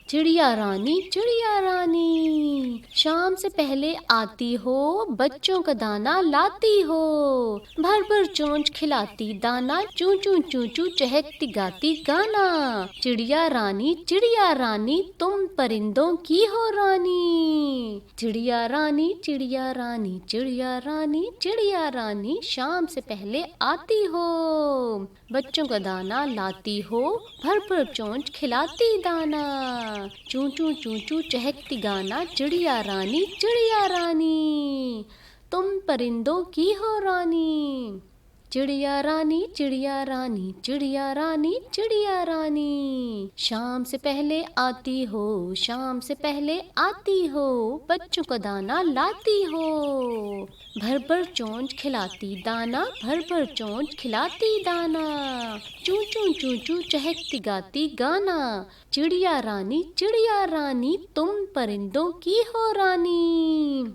چڑیا رانی شام سے پہلے آتی ہو، بچوں کا دانا لاتی ہو، بھر بھر چونچ کھلاتی دانا، چوں چوں چوں چوں چہکتی گاتی گانا۔ چڑیا رانی تم پرندوں کی ہو رانی۔ چڑیا رانی شام سے پہلے آتی ہو، بچوں کا دانا لاتی ہو، بھر بھر چونچ کھلاتی دانا، چوں چوں چوں چوں چہکتی گانا۔ چڑیا رانی تم پرندوں کی ہو رانی۔ چڑیا رانی شام سے پہلے آتی ہو، بچوں کا دانا لاتی ہو، بھر بھر چونچ کھلاتی دانا، چوں چوں چوں چوں چہکتی گاتی گانا۔ چڑیا رانی تم پرندوں کی ہو رانی۔